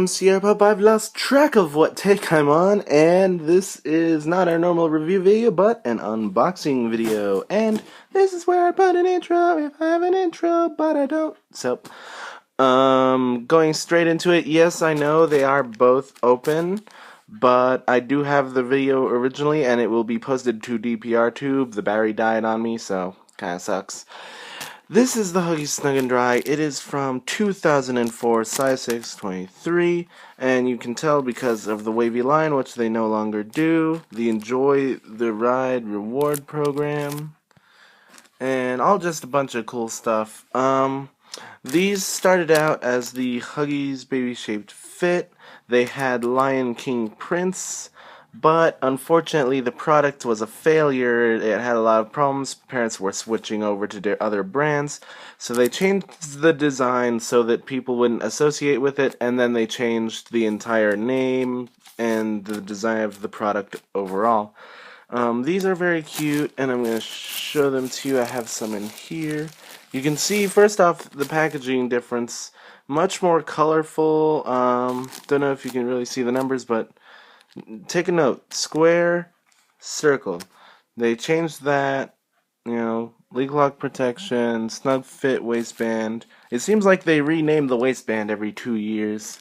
Sierra Pup. I've lost track of what take I'm on, and this is not our normal review video, but an unboxing video. And this is where I put an intro if I have an intro, but I don't. So, going straight into it, yes, I know they are both open, but I do have the video originally, and it will be posted to DPRTube. The battery died on me, so kinda sucks. This is the Huggies Snug Dry. It is from 2004, size 6, 23, and you can tell because of the wavy line, which they no longer do, the Enjoy the Ride reward program, and all just a bunch of cool stuff. These started out as the Huggies Baby Shaped Fit. They had Lion King prints, but unfortunately the product was a failure. It had a lot of problems. Parents were switching over to their other brands, so they changed the design so that people wouldn't associate with it, and then they changed the entire name and the design of the product overall. These are very cute, and I'm going to show them to you. I have some in here. You can see, first off, the packaging difference. Much more colorful. Don't know if you can really see the numbers, but take a note. Square, circle. They changed that, leak lock protection, snug fit waistband. It seems like they rename the waistband every 2 years,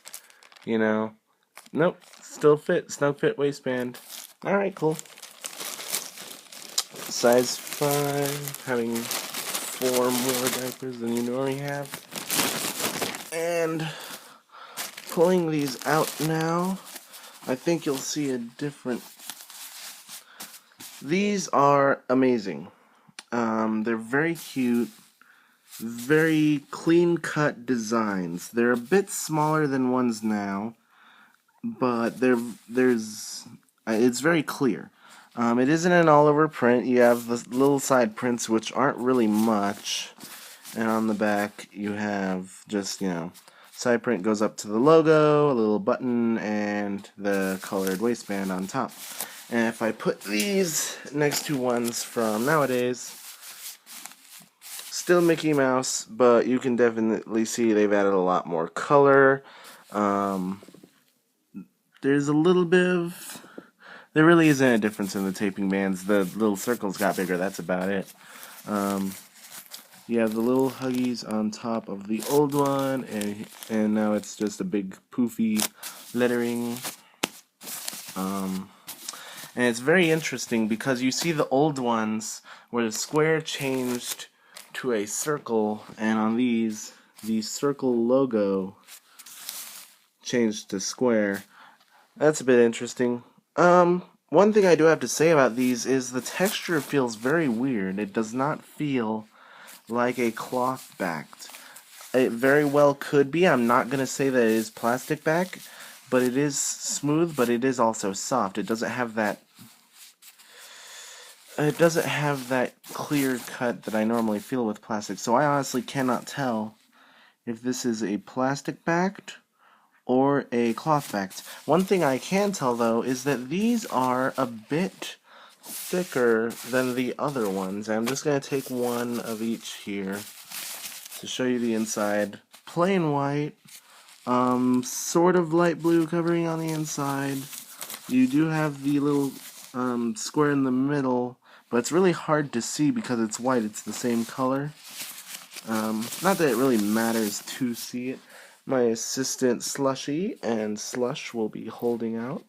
Nope, still fit, snug fit waistband. Alright, cool. Size 5, having 4 more diapers than you normally have. And pulling these out now, I think you'll see a different... These are amazing. They're very cute, very clean-cut designs. They're a bit smaller than ones now, but it's very clear. It isn't an all-over print. You have the little side prints, which aren't really much. And on the back, you have just, side print goes up to the logo, a little button, and the colored waistband on top. And if I put these next to ones from nowadays, still Mickey Mouse, but you can definitely see they've added a lot more color. There's a little bit of... There really isn't a difference in the taping bands. The little circles got bigger, that's about it. You have the little Huggies on top of the old one, and now it's just a big poofy lettering. And it's very interesting because you see the old ones where the square changed to a circle, and on these, the circle logo changed to square. That's a bit interesting. One thing I do have to say about these is the texture feels very weird. It does not feel like a cloth backed. It very well could be. I'm not going to say that it is plastic back, but it is smooth, but it is also soft. It doesn't have that clear cut that I normally feel with plastic. So I honestly cannot tell if this is a plastic backed or a cloth backed. One thing I can tell though is that these are a bit thicker than the other ones. I'm just going to take one of each here to show you the inside. Plain white, sort of light blue covering on the inside. You do have the little square in the middle, but it's really hard to see because it's white. It's the same color. Not that it really matters to see it. My assistant Slushy and Slush will be holding out.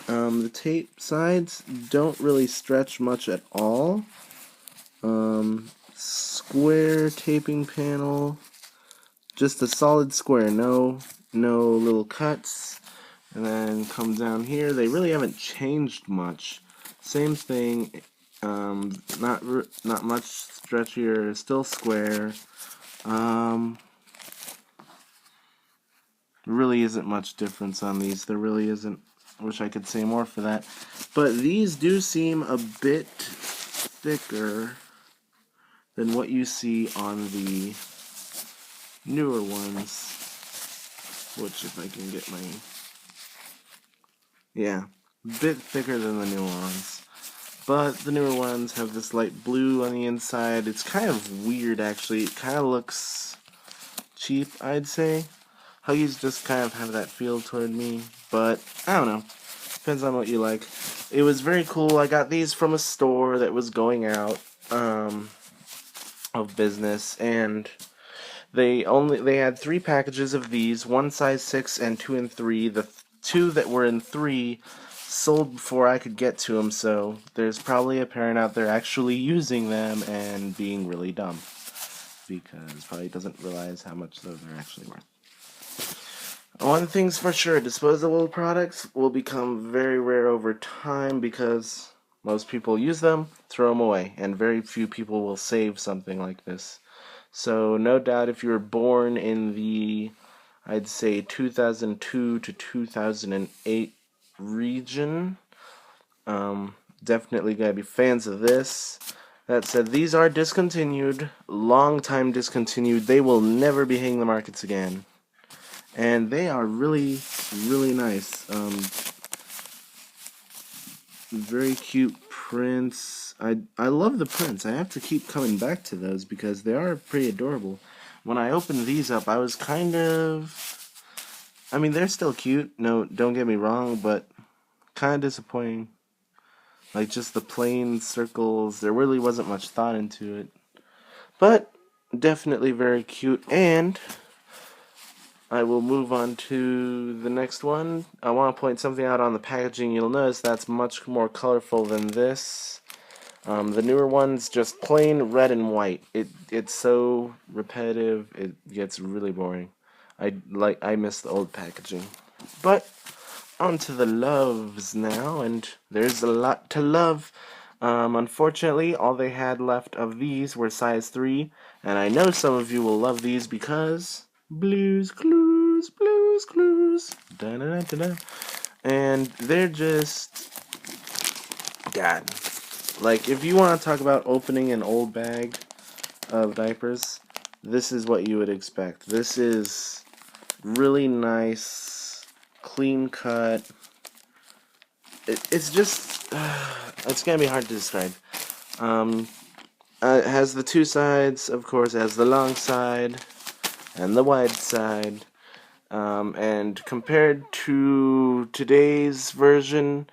The tape sides don't really stretch much at all. Square taping panel, just a solid square, no little cuts. And then come down here, they really haven't changed much. Same thing, not much stretchier, still square. Really isn't much difference on these. There really isn't. I wish I could say more for that. But these do seem a bit thicker than what you see on the newer ones. Which, if I can get my... Yeah, a bit thicker than the newer ones. But the newer ones have this light blue on the inside. It's kind of weird, actually. It kind of looks cheap, I'd say. Huggies just kind of have that feel toward me, but I don't know. Depends on what you like. It was very cool. I got these from a store that was going out of business, and they had 3 packages of these, one size 6 and 2 in 3. The 2 that were in 3 sold before I could get to them, so there's probably a parent out there actually using them and being really dumb, because probably doesn't realize how much those are actually worth. One thing's for sure, disposable products will become very rare over time because most people use them, throw them away, and very few people will save something like this. So no doubt if you were born in the, I'd say 2002 to 2008 region, definitely gotta be fans of this. That said, these are discontinued, long time discontinued. They will never be hitting the markets again. And they are really, really nice. Very cute prints. I love the prints. I have to keep coming back to those because they are pretty adorable. When I opened these up, I was kind of... I mean, they're still cute. No, don't get me wrong, but kind of disappointing. Like, just the plain circles. There really wasn't much thought into it. But definitely very cute. And I will move on to the next one. I want to point something out on the packaging. You'll notice that's much more colorful than this. The newer one's just plain red and white. It's so repetitive, it gets really boring. I miss the old packaging. But on to the Luvs now, and there's a lot to love. Unfortunately, all they had left of these were size 3, and I know some of you will love these because Blues Clues, Blues Clues, da-da-da-da-da. And they're just, God, like, if you want to talk about opening an old bag of diapers, this is what you would expect. This is really nice, clean cut. It's just, it's gonna be hard to describe. It has the 2 sides, of course. It has the long side and the wide side, and compared to today's version,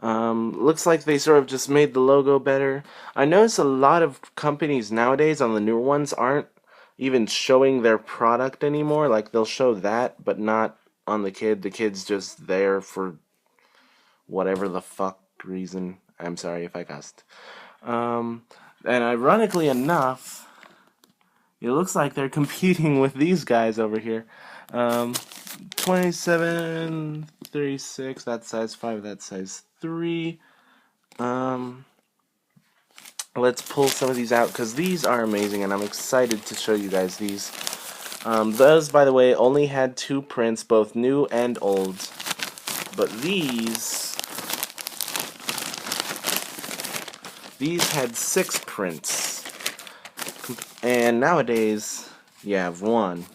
looks like they sort of just made the logo better. I notice a lot of companies nowadays on the newer ones aren't even showing their product anymore. Like, they'll show that, but not on the kid. The kid's just there for whatever the fuck reason. I'm sorry if I cussed. And ironically enough, it looks like they're competing with these guys over here. 27, 36, that's size 5, that's size 3. Let's pull some of these out, because these are amazing, and I'm excited to show you guys these. Those, by the way, only had 2 prints, both new and old. But these had 6 prints. And nowadays, you have 1,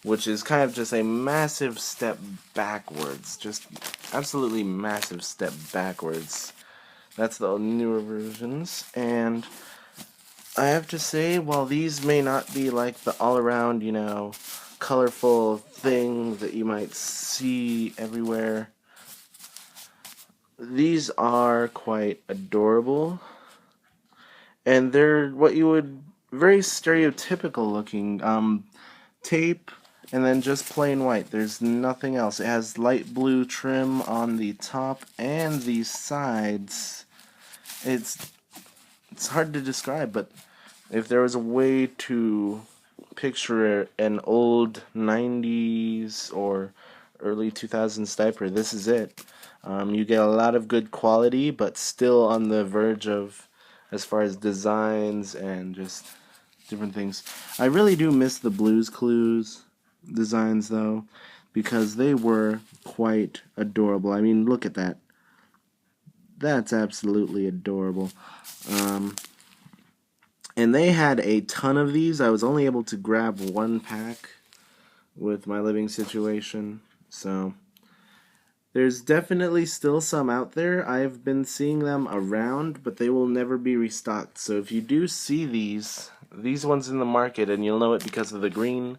which is kind of just a massive step backwards. Just absolutely massive step backwards. That's the newer versions. And I have to say, while these may not be like the all-around, you know, colorful thing that you might see everywhere, these are quite adorable. And they're what you would... very stereotypical looking. Tape and then just plain white. There's nothing else. It has light blue trim on the top and the sides. It's hard to describe, but if there was a way to picture an old 90s or early 2000s diaper, this is it. You get a lot of good quality, but still on the verge of, as far as designs and just different things. I really do miss the Blues Clues designs, though, because they were quite adorable. I mean, look at that. That's absolutely adorable. And they had a ton of these. I was only able to grab 1 pack with my living situation, so there's definitely still some out there. I've been seeing them around, but they will never be restocked. So if you do see these ones in the market, and you'll know it because of the green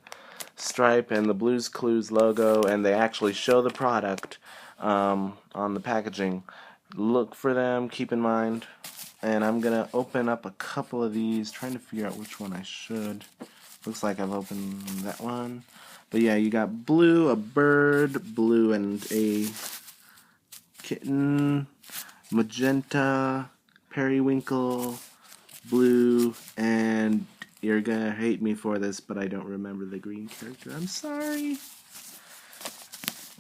stripe and the Blue's Clues logo, and they actually show the product on the packaging. Look for them, keep in mind. And I'm going to open up a couple of these, trying to figure out which one I should. Looks like I've opened that one. But yeah, you got Blue, a bird, Blue and a kitten, magenta, periwinkle, Blue, and you're gonna hate me for this, but I don't remember the green character. I'm sorry.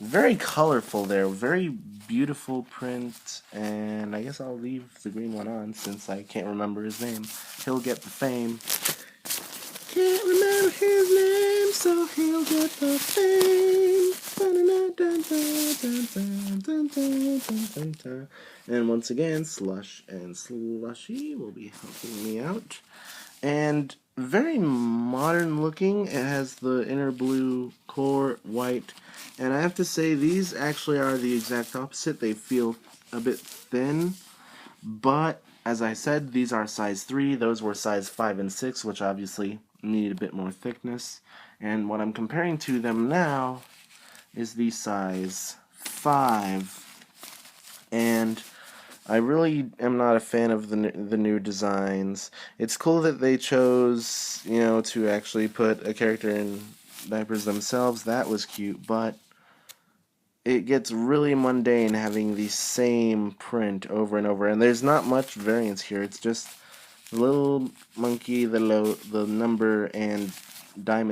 Very colorful there, very beautiful print, and I guess I'll leave the green one on since I can't remember his name. He'll get the fame. Can't remember his name, so he'll get the fame. And once again, Slush and Slushy will be helping me out. And very modern looking. It has the inner blue core, white. And I have to say, these actually are the exact opposite. They feel a bit thin. But, as I said, these are size 3. Those were size 5 and 6, which obviously need a bit more thickness. And what I'm comparing to them now is the size 5. And I really am not a fan of the new designs. It's cool that they chose, to actually put a character in diapers themselves. That was cute, but it gets really mundane having the same print over and over. And there's not much variance here. It's just the little monkey, the number, and diamond.